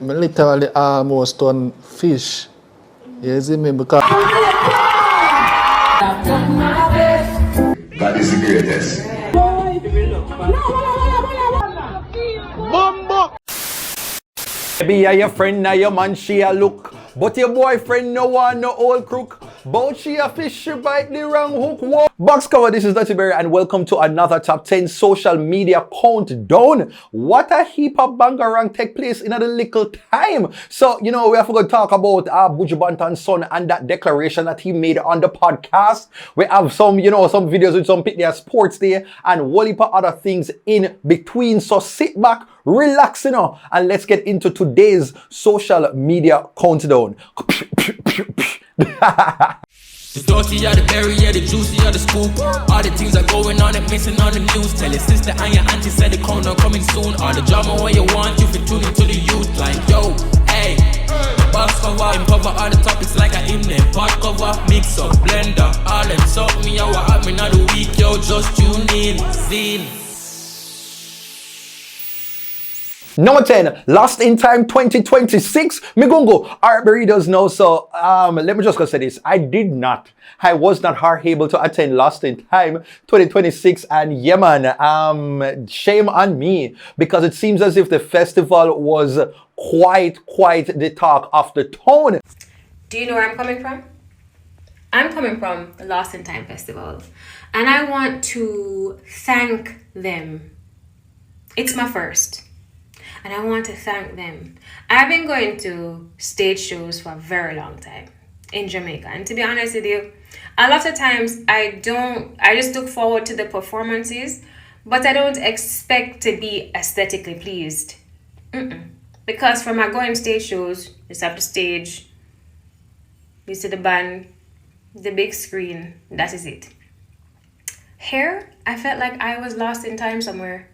I literally almost on fish. You see me? Because that is the greatest. Maybe you're your friend, now your man, she a look. But your boyfriend no one, no old crook. Both she a fish, she bite the wrong hook. Whoa. Box cover, this is DuttyBerry and welcome to another top 10 social media countdown. What a heap of bangarang take place in a little time. So, you know, we have to go talk about Buju Banton's son and that declaration that he made on the podcast. We have some, you know, some videos with some Pitney sports there and whole heap of other things in between. So sit back, relax, you know, and let's get into today's social media countdown. The dirty of the berry, yeah, the juicy of the scoop. All the things are going on and missing on the news. Tell your sister and your auntie said the countdown coming soon. All the drama where you want, you fit tune into the youth. Like, yo, hey, box cover, cover all the topics like I in there. Pot cover, mix up, blender, all them suck me out. What happened of the week, yo, just tune in, scene. Number 10, Lost in Time 2026. Migungo, our readers know. So let me just go say this. I was not able to attend Lost in Time 2026. And yeah, man, shame on me. Because it seems as if the festival was quite the talk of the town. Do you know where I'm coming from? I'm coming from the Lost in Time Festival. And I want to thank them. It's my first. And I want to thank them. I've been going to stage shows for a very long time in Jamaica. And to be honest with you, a lot of times I just look forward to the performances, but I don't expect to be aesthetically pleased. Because from my going stage shows, you just have the stage, you see the band, the big screen, that is it. Here, I felt like I was lost in time somewhere.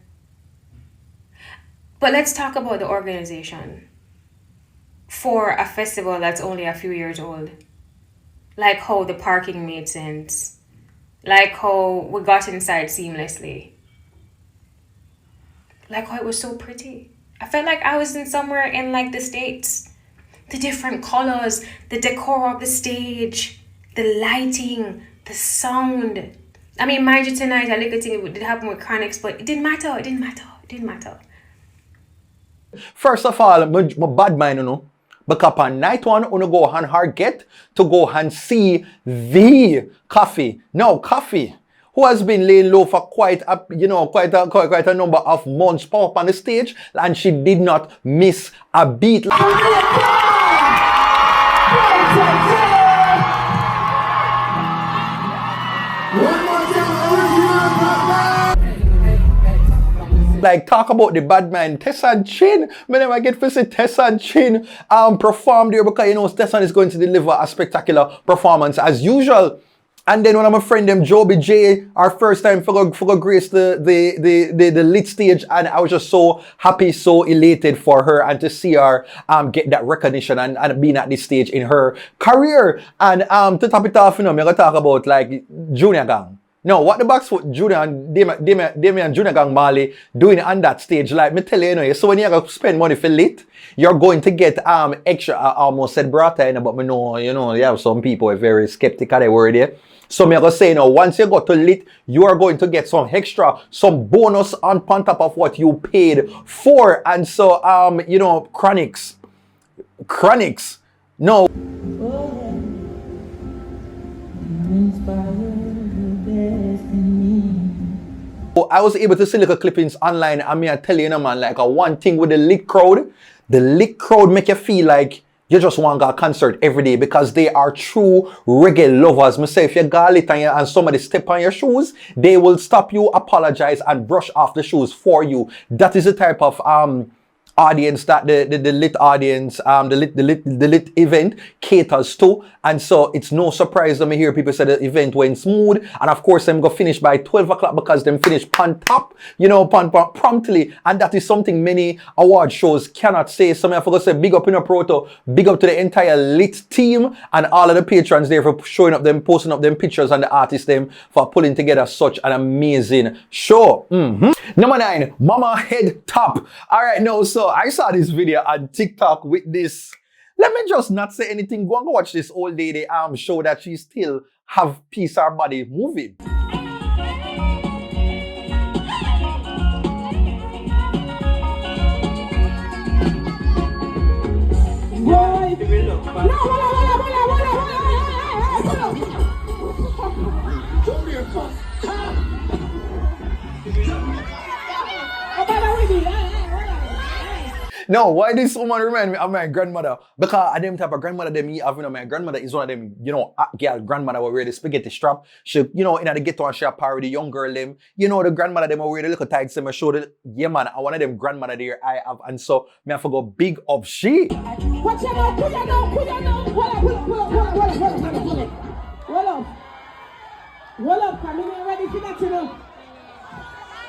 But let's talk about the organization for a festival that's only a few years old. Like how the parking made sense. Like how we got inside seamlessly. Like how it was so pretty. I felt like I was in somewhere in like the States. The different colors, the decor of the stage, the lighting, the sound. I mean, mind you, tonight, a little thing did happen with Chronixx, but it didn't matter. First of all, my bad mind, you know, because on night one, you go and hard get to go and see the Koffee, who has been laying low for quite a number of months, pop up on the stage, and she did not miss a beat. Like, talk about the bad man, Tessan Chin. Whenever I get to see Tessan Chin perform there, because, you know, Tessan is going to deliver a spectacular performance as usual. And then when I'm a friend, them Joby J, our first time for grace the lit stage, and I was just so happy, so elated for her and to see her get that recognition and being at this stage in her career. And to top it off, you know, I'm gonna talk about like Junior Gang. No, what the Boxfoot Junior and Damian Junior Gang Marley doing on that stage, like me tell you, you know, so when you have to spend money for lit, you're going to get extra. I almost said brata, but me know, you know, you have some people are very skeptical of the word there. So me gonna say, you know, once you go to lit, you are going to get some extra, some bonus on top of what you paid for. And so you know, Chronixx, no. I was able to see little clippings online, and I tell you, man, like one thing with the lit crowd make you feel like you just want to go to a concert every day because they are true reggae lovers. Me say if you go lit and somebody step on your shoes, they will stop you, apologize, and brush off the shoes for you. That is the type of audience that the lit audience, the lit event caters to. And so it's no surprise that me hear people say the event went smooth. And of course, them go finish by 12 o'clock because them finish pan top, you know, promptly. And that is something many award shows cannot say. So I forgot to say big up in a proto, big up to the entire lit team and all of the patrons there for showing up them, posting up them pictures, and the artists them for pulling together such an amazing show. Number 9, Mama Head Top. All right, now, so so I saw this video on TikTok with this. Let me just not say anything. Go and go watch this old lady show that she still have piece her body moving. No, why this woman remind me of my grandmother? Because I them type of grandmother them me have, you know, my grandmother is one of them, you know, girl grandmother will wear the spaghetti strap. She, you know, in the ghetto and she a parody young girl them. You know, the grandmother them will wear the little tights and I show the, yeah man, I one of them grandmother there I have, and so me have to go big up she. Watch out, pull up, come in ready for that, you know.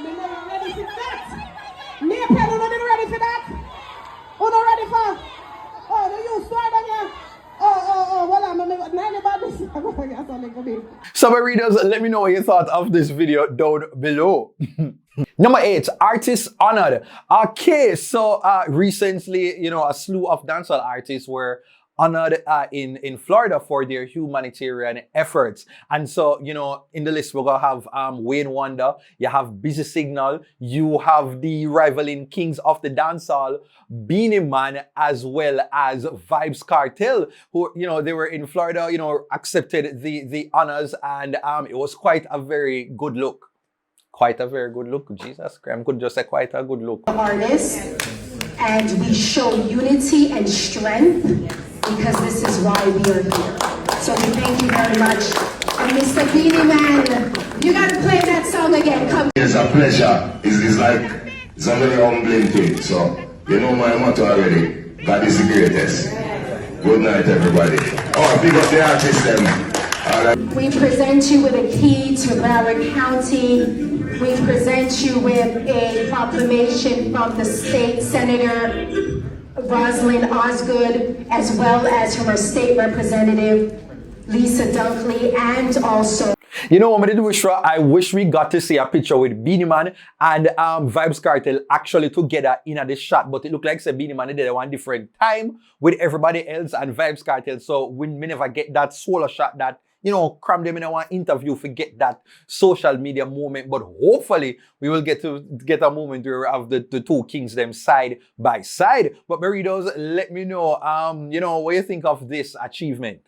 Me not ready for that. Me a pen, not ready for that. Oh, not ready for? Oh, do you start again? Well, I'm not about this. So my readers, let me know what you thought of this video down below. Number 8, artists honored. Okay, so recently, you know, a slew of dancehall artists were honored in Florida for their humanitarian efforts. And so, you know, in the list, we're going to have Wayne Wonder, you have Busy Signal, you have the rivaling Kings of the Dancehall, Beenie Man, as well as Vybz Kartel, who, you know, they were in Florida, you know, accepted the honors, and it was quite a very good look. Quite a very good look. Jesus Christ, I could just say quite a good look. Artists, and we show unity and strength, because this is why we are here. So we thank you very much. And Mr. Beenie Man, you gotta play that song again. Come. It's a pleasure. It's a very humbling thing. So, you know my motto already. God is the greatest. Good night, everybody. Oh, big up the artist then. All right. We present you with a key to Broward County. We present you with a proclamation from the state senator, Rosalind Osgood, as well as from our state representative, Lisa Dunkley, and also... You know what I did wish? I wish we got to see a picture with Beenie Man and Vybz Kartel actually together in this shot, but it looked like Beenie Man did it one different time with everybody else and Vybz Kartel, so we never get that solo shot that, you know, cram them in one interview, forget that social media moment, but hopefully we will get a moment where we have the two kings them side by side. But my readers, let me know, you know, what you think of this achievement.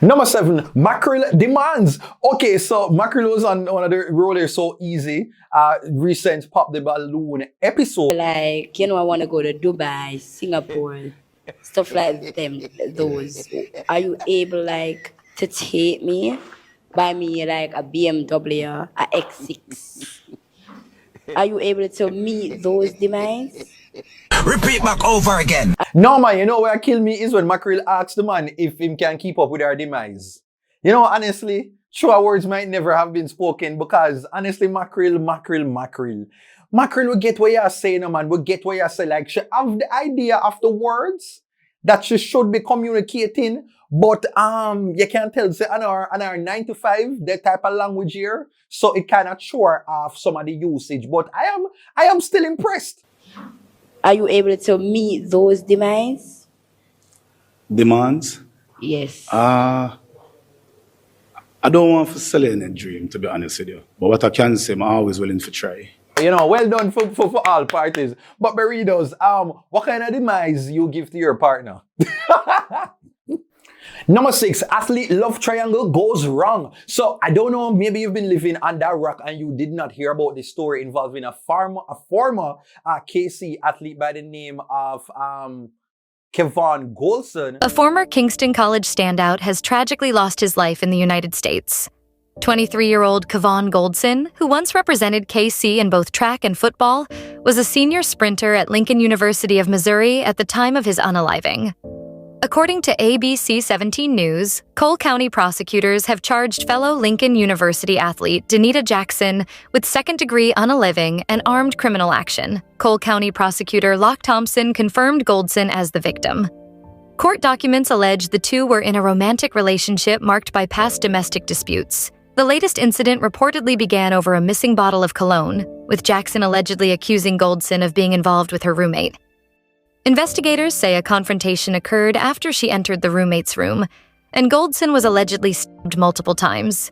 Number 7, Mackel demands. Okay, so Mackel was on one of the rollers so easy. Recent Pop the Balloon episode. Like, you know, I want to go to Dubai, Singapore, stuff like them, those. Are you able, like, to take me, buy me like a BMW, a X6? Are you able to meet those demands? Repeat back over again. No man, you know where kill me is when Mackel asks the man if him can keep up with our demise. You know, honestly, true words might never have been spoken, because honestly, Mackel will get what you're saying, man, will get what you're saying. Like, she have the idea of the words that she should be communicating, but you can tell, say, on our 9 to 5, that type of language here, so it cannot show off some of the usage. But I am still impressed. Are you able to meet those demands? Demands? Yes. I don't want to sell any dream, to be honest with you. But what I can say, I'm always willing to try. You know, well done for all parties. But my readers, what kind of demise you give to your partner? Number 6, athlete love triangle goes wrong. So I don't know, maybe you've been living under a rock and you did not hear about this story involving a former KC athlete by the name of Kevon Goldson. A former Kingston College standout has tragically lost his life in the United States. 23-year-old Kevon Goldson, who once represented KC in both track and football, was a senior sprinter at Lincoln University of Missouri at the time of his unaliving. According to ABC 17 News, Cole County prosecutors have charged fellow Lincoln University athlete Danita Jackson with second-degree unaliving and armed criminal action. Cole County prosecutor Locke Thompson confirmed Goldson as the victim. Court documents allege the two were in a romantic relationship marked by past domestic disputes. The latest incident reportedly began over a missing bottle of cologne, with Jackson allegedly accusing Goldson of being involved with her roommate. Investigators say a confrontation occurred after she entered the roommate's room, and Goldson was allegedly stabbed multiple times.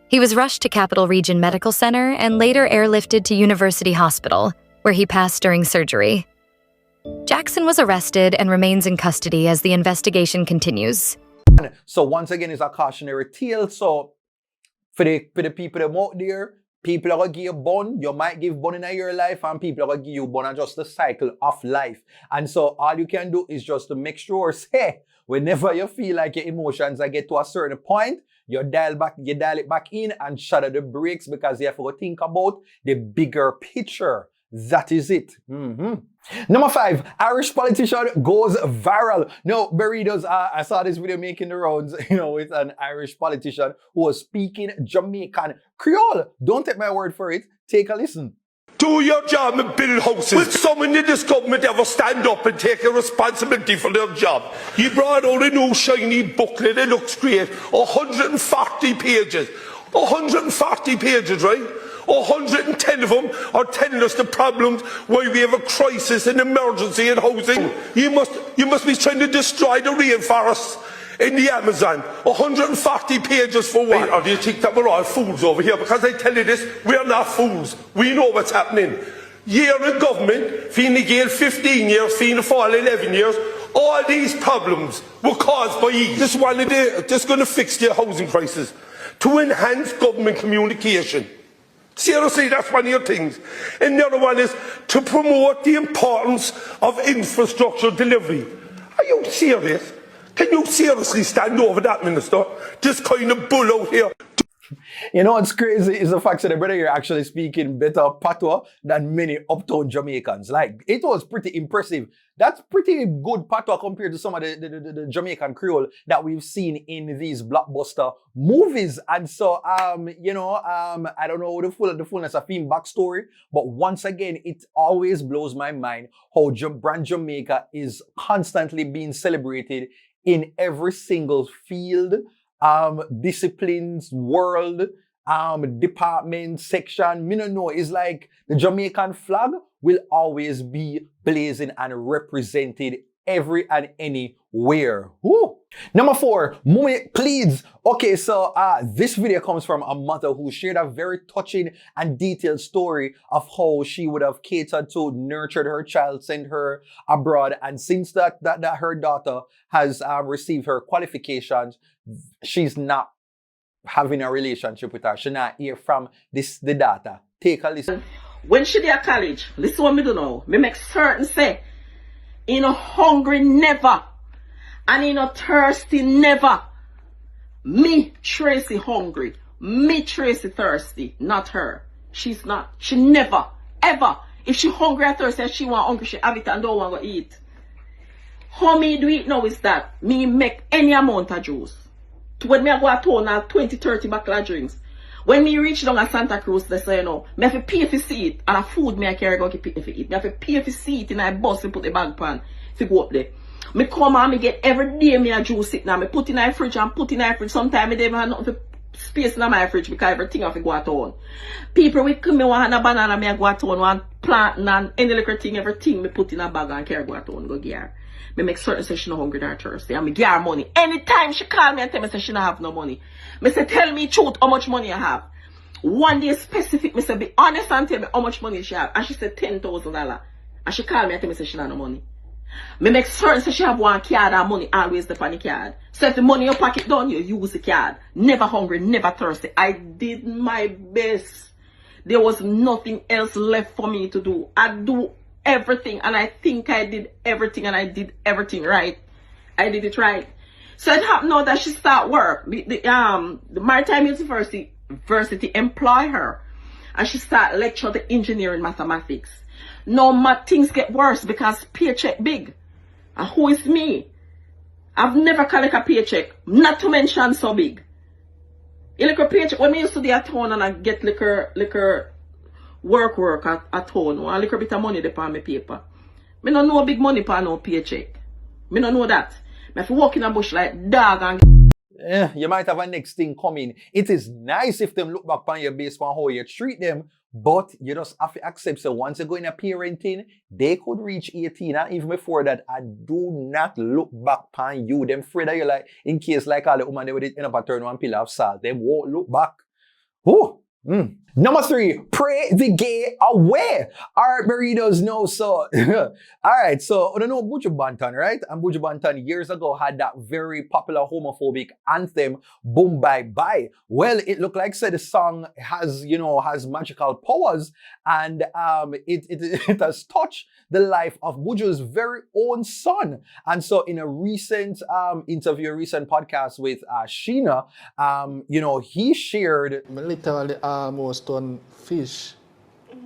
He was rushed to Capital Region Medical Center and later airlifted to University Hospital, where he passed during surgery. Jackson was arrested and remains in custody as the investigation continues. So once again, it's a cautionary tale. So for the people that out there, people are going to give you bun. You might give bun in your life, and people are going to give you bun, and just the cycle of life. And so all you can do is just to make sure, say, whenever you feel like your emotions are get to a certain point, you dial it back in and shatter the brakes, because you have to think about the bigger picture. That is it. Number 5, Irish politician goes viral. Now, Burritos, I saw this video making the rounds, with an Irish politician who was speaking Jamaican Creole. Don't take my word for it. Take a listen. Do your job and build houses. Will someone in this government ever stand up and take a responsibility for their job? You brought out a new shiny booklet. It looks great. 140 pages. 140 pages, right? 110 of them are telling us the problems why we have a crisis and emergency in housing. You must be trying to destroy the rainforests in the Amazon. 140 pages for what? Or do you think that we're all fools over here? Because I tell you this, we're not fools. We know what's happening. Year in government, Fine Gael 15 years, Fine Fall 11 years. All these problems were caused by you. This one of the, this going to fix the housing crisis. To enhance government communication. Seriously, that's one of your things. And the other one is to promote the importance of infrastructure delivery. Are you serious? Can you seriously stand over that, Minister? This kind of bull out here. You know what's crazy is the fact that the brother here actually speaking better patois than many uptown Jamaicans. Like, it was pretty impressive. That's pretty good patois compared to some of the Jamaican Creole that we've seen in these blockbuster movies. And so, I don't know the fullness of him backstory, but once again, it always blows my mind how brand Jamaica is constantly being celebrated in every single field, disciplines, world, department, section. Me no know. It's like the Jamaican flag will always be blazing and represented every and anywhere. Woo. Number 4, Mummy pleads. Okay, so this video comes from a mother who shared a very touching and detailed story of how she would have catered to, nurtured her child, sent her abroad, and since that her daughter has received her qualifications, she's not having a relationship with her. She not hear from the daughter. Take a listen. When she did at college, listen what me do now. Me make certain say, you know, hungry never, and you know, thirsty never. Me, Tracy, hungry. Me, Tracy, thirsty. Not her. She's not. She never, ever. If she hungry or thirsty and she want hungry, she have it and don't want to eat. How me do it now is that me make any amount of juice. When me go to town and 20-30 bottle of drinks. When me reach down at Santa Cruz, they say, me have to pay for seat and a food me I carry go pay for eat. Me have to pay for seat in a bus and put the bag pan to go up there. Me come and me get every day me a juice sit now. Me put in a fridge and put in a fridge. Sometimes me don't have nothing for space in my fridge because everything have to go to town. People with me want a banana, me I go to town, want plant and any little thing, everything me put in a bag and carry go to town, go get her. Me make certain say she no hungry or thirsty and me give her money. Anytime she call me and tell me say she no have no money. Me say tell me truth how much money I have. One day specific, me say be honest and tell me how much money she have. And she said $10,000. And she call me and tell me say she no have no money. Me make certain say she have one card and money always the on the card. So if the money in your pocket done, you use the card. Never hungry, never thirsty. I did my best. There was nothing else left for me to do. I do everything and I think I did everything and I did everything right. I did it right. So it happened now that she start work. The Maritime University employ her and she start lecture the engineering mathematics. Now things get worse because paycheck big. And who is me? I've never collect a paycheck, not to mention so big. You look a paycheck when me used to do at town and I get liquor work at home, and a little bit of money upon my paper. Me don't know big money upon no paycheck. Me don't know that. Me have to walk in a bush like dog and you might have a next thing coming. It is nice if them look back on your based on how you treat them, But you just have to accept, so once you go in a parenting, they could reach 18, and even before that, I do not look back on you. Them afraid that you like, in case like all the women, they would end up a turn one pillar of salt. They won't look back. Whew. Number 3, pray the gay away. Alright, burritos know so. Alright, so I don't know Buju Banton, right? And Buju Banton years ago had that very popular homophobic anthem, Boom Bye Bye. Well, it looked like the song has, has magical powers, and it has touched the life of Buju's very own son. And so in a recent interview, a recent podcast with Sheena, he shared literally almost turn fish.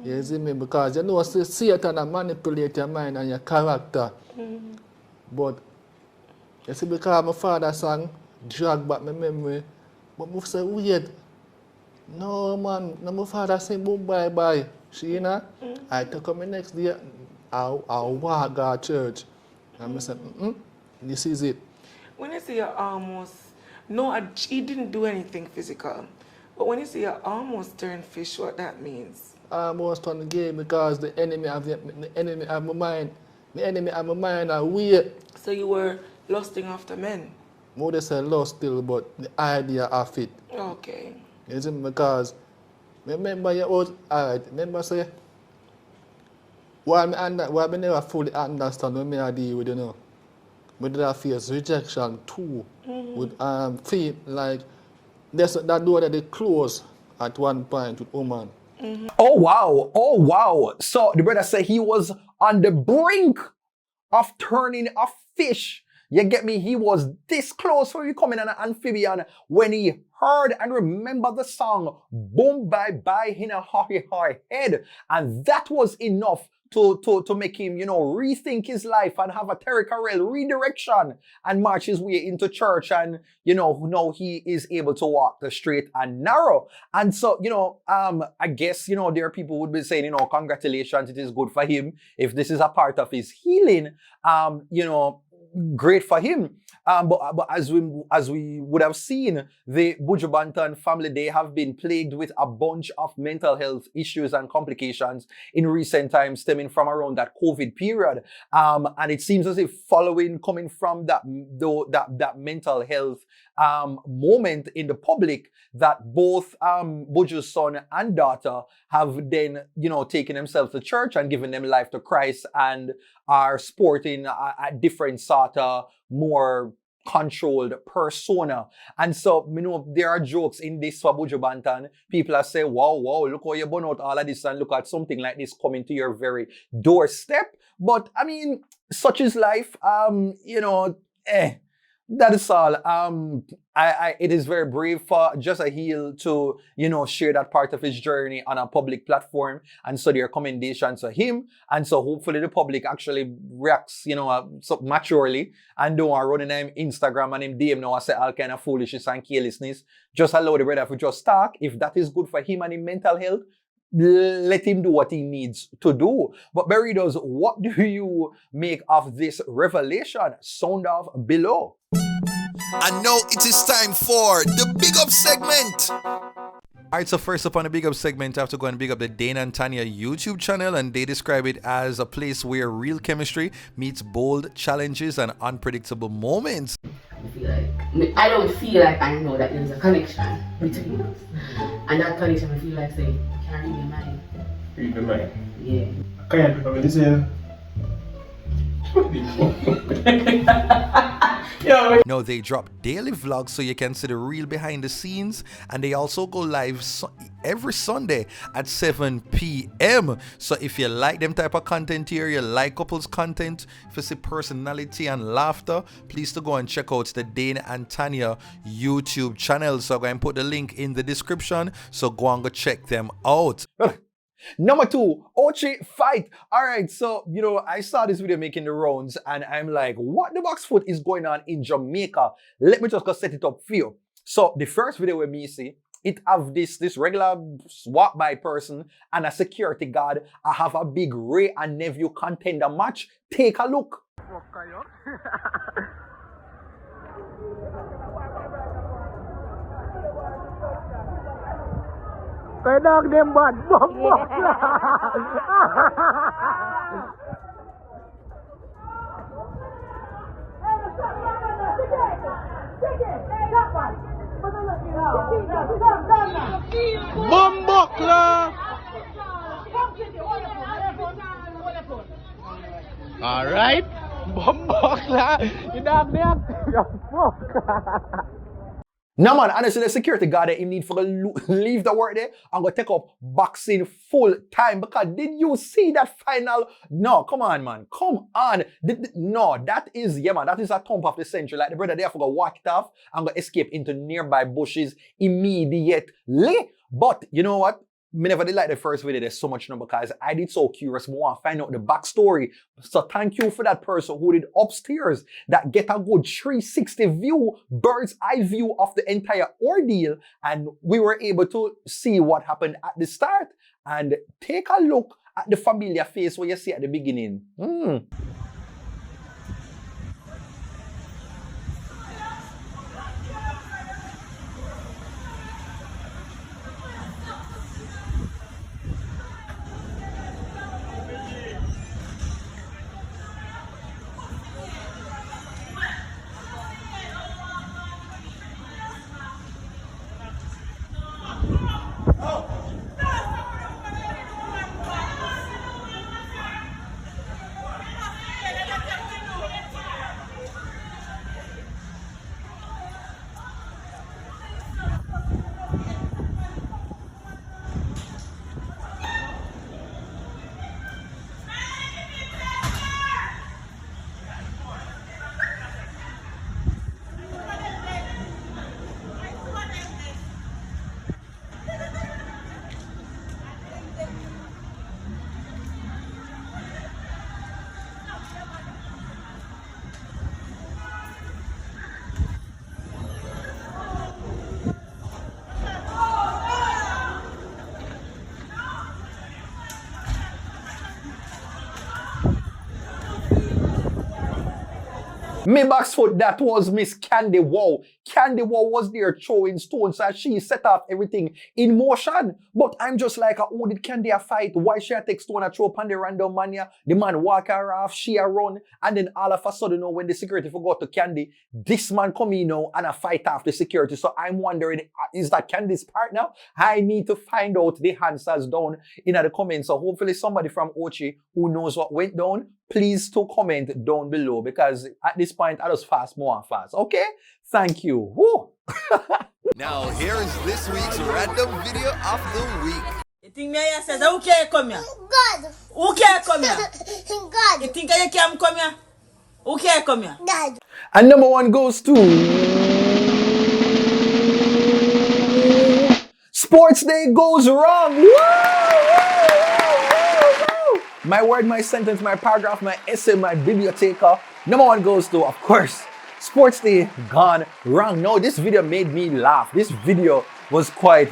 You see me? Because you know, Satan can manipulate your mind and your character. But you see, because my father sang, drag back my memory. But I say, weird. No, man, no, my father sing boom bye bye. Sheena, I took him the next day, I walk to church. And I said, this is it. When you say you almost, he didn't do anything physical. But when you say you almost turned fish, what that means? Almost on the game because the enemy of my mind. The enemy of my mind are weird. So you were lusting after men? More they say lust still, but the idea of it. Okay. You see, because remember you was alright. Remember say why me never fully understand what I deal with, But I face rejection too. With feel like that door that they close at one point with woman. Oh wow. So the brother said he was on the brink of turning a fish. You get me? He was this close for becoming an amphibian when he heard and remembered the song Boom Bye Bye in a hurry head. And that was enough to make him, rethink his life and have a territorial redirection and march his way into church. And, now he is able to walk the straight and narrow. And so, I guess, there are people who would be saying, congratulations, it is good for him. If this is a part of his healing, great for him. But as we would have seen, the Buju Banton family, they have been plagued with a bunch of mental health issues and complications in recent times stemming from around that COVID period. And it seems as if coming from that mental health moment in the public, that both Buju's son and daughter have then, taken themselves to church and given them life to Christ and are sporting a different sort of more controlled persona. And so, there are jokes in this for Buju Banton. People are saying, wow, look how you burn out all of this and look at something like this coming to your very doorstep. But, I mean, such is life. That is all. It is very brave for just a heel to, share that part of his journey on a public platform. And so there are commendations to him. And so hopefully the public actually reacts, so maturely and don't want running him Instagram and him DM now and say all kind of foolishness and carelessness. Just allow the brother to just talk. If that is good for him and his mental health, let him do what he needs to do. But Berritos, what do you make of this revelation? Sound off below. And now it is time for the Big Up segment. Alright, so first up on the Big Up segment, I have to go and big up the Dana and Tanya YouTube channel, and they describe it as a place where real chemistry meets bold challenges and unpredictable moments. I don't feel like I know that there's a connection between us. And that connection, I feel like, say, can't read your mind. Read the mind? Yeah. Can't pick up what you say. No, they drop daily vlogs so you can see the real behind the scenes, and they also go live every Sunday at 7 p.m. So if you like them type of content here, you like couples content, if you see personality and laughter, please to go and check out the Dana and Tanya YouTube channel. So I'm going to put the link in the description, so go and go check them out. Number 2, Ochi fight. Alright, so, I saw this video making the rounds and I'm like, what the box foot is going on in Jamaica? Let me just go set it up for you. So, the first video with me see, it have this regular swap by person and a security guard. I have a big Ray and Nephew contender match. Take a look. My dog them bad. Bumbukla. All right. Bumbukla. You dog them. No man, honestly, the security guard there, he need for leave the work there and go take up boxing full time. Because did you see that final? No, come on, man. Come on. No, that is, yeah, man, that is a thump of the century. Like the brother there for go walk it off and go escape into nearby bushes immediately. But you know what? Me never did like the first video. There's so much now because I did so curious. I want to find out the backstory. So thank you for that person who did upstairs that get a good 360 view, bird's eye view of the entire ordeal. And we were able to see what happened at the start and take a look at the familiar face where you see at the beginning. Me box foot, that was Miss Candy Wow. Candy Wow was there throwing stones as she set off everything in motion. But I'm just like, who did Candy a fight? Why she a take stone and throw upon the random man here? The man walk her off, she a run. And then all of a sudden, when the security forgot to Candy, this man come in now and a fight off the security. So I'm wondering, is that Candy's partner? I need to find out the answers down in the comments. So hopefully somebody from Ochi who knows what went down, please to comment down below, because at this point I just fast more and fast. Okay? Thank you. Woo. Now here is this week's random video of the week. You think me says who can't come here? God. Who can't come here? God. You think you can come here? Who can't come here? God. And number one goes to Sports Day goes wrong. Woo! My word, my sentence, my paragraph, my essay, my biblioteca. Number one goes to, of course, Sports Day gone wrong. No, this video made me laugh. This video was quite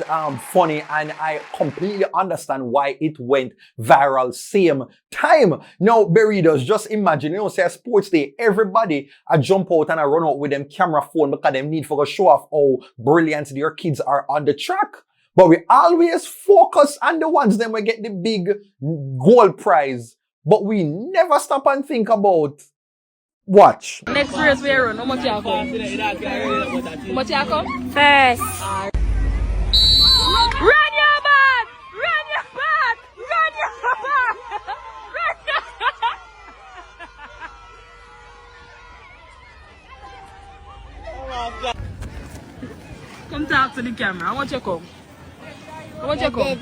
funny, and I completely understand why it went viral same time. Now, Berrydos, just imagine, say a Sports Day, everybody jump out and run out with them camera phone because they need for a show off how brilliant their kids are on the track. But we always focus on the ones that we get the big gold prize. But we never stop and think about, watch. Next race we run, how much you come? How much you come? First. Run your back! Run your back! Run your back! Run your back! Come talk to the camera. How much you come? How much you come?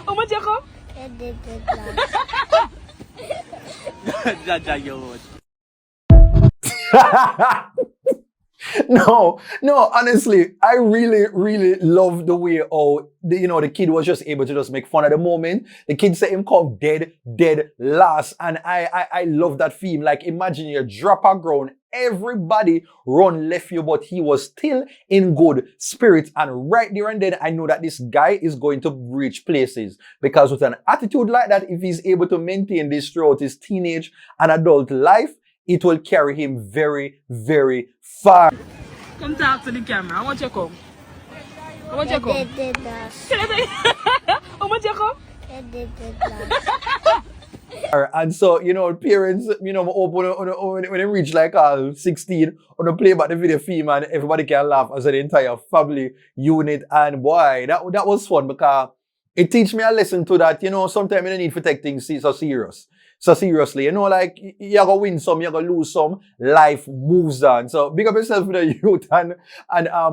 How much you come? No, honestly, I really love the way the kid was just able to just make fun of the moment. The kid said him come dead last. And I love that theme. Like, imagine you drop a ground, everybody run left you, but he was still in good spirits. And right there and then, I know that this guy is going to reach places. Because with an attitude like that, if he's able to maintain this throughout his teenage and adult life, it will carry him very far. Come talk to the camera. How much you come? How How much you come? How much you come? And so, you know, parents, you know, when they reach like 16, on the play back the video film and everybody can laugh as an entire family unit. And boy, that was fun because it teach me a lesson to that, you know, sometimes you don't need to take things so seriously. You know, like, you're going to win some, you're going to lose some, life moves on. So, big up yourself with the youth and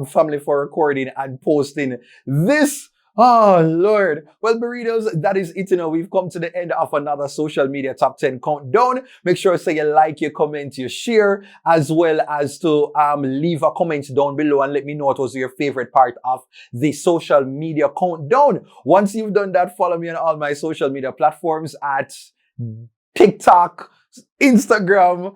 family for recording and posting this. Oh, Lord. Well, burritos, that is it. You know, we've come to the end of another social media top 10 countdown. Make sure to you like, you comment, you share, as well as to leave a comment down below and let me know what was your favorite part of the social media countdown. Once you've done that, follow me on all my social media platforms at TikTok, Instagram,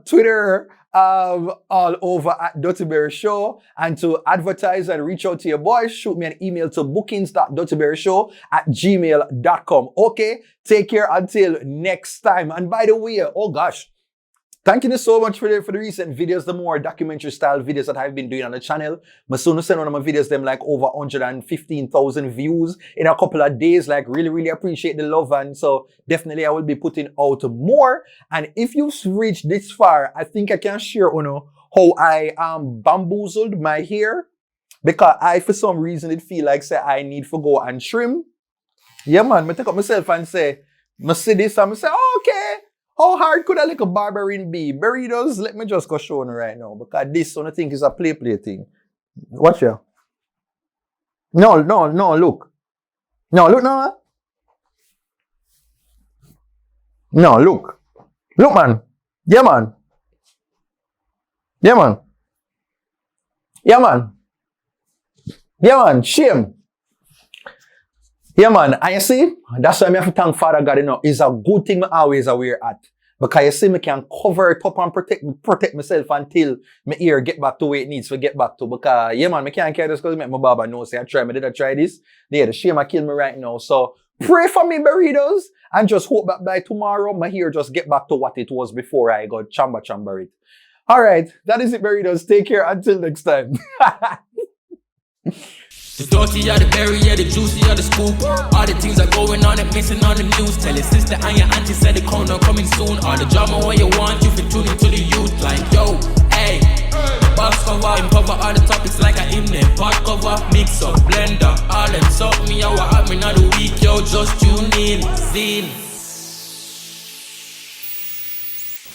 Twitter, all over at TheDuttyBerryShow. And to advertise and reach out to your boys, shoot me an email to bookings.duttyberryshow@gmail.com. Okay, take care until next time. And by the way, oh gosh, thank you so much for the recent videos, the more documentary style videos that I've been doing on the channel. I soon send one of my videos, them like over 115,000 views in a couple of days. Like really appreciate the love. And so definitely I will be putting out more. And if you've reached this far, I think I can share, you know, how I bamboozled my hair. Because I, for some reason, it feel like say I need to go and trim. Yeah, man, I take up myself and say, I see this and I say, oh, okay. How hard could a little barbering be? Burritos, let me just go show you right now. Because this one I think is a play thing. Watch here. No, look. No, look now. No, look. Look, man. Yeah, man. Yeah, man. Yeah, man. Yeah, man. Shame. Yeah, man, and you see, that's why I have to thank Father God, you know, it's a good thing I always aware at. Because you see, I can cover it up and protect myself until my ear get back to where it needs to get back to. Because, yeah, man, I can't care this because my barber knows, say, did I try this? Yeah, the shame I kill me right now. So, pray for me, burritos, and just hope that by tomorrow, my hair just get back to what it was before I got chamber it. Alright, that is it, burritos. Take care until next time. The dirty are the berry, yeah, the juicy are the scoop. All the things are going on and missing on the news. Tell your sister and your auntie said the corner coming soon. All the drama what you want, you fit tune into the youth. Like, yo, hey, box cover, cover all the topics like a hymn. Pot cover, mix up, blender, all them suck me, I will have me not a week, yo, just tune in, zine.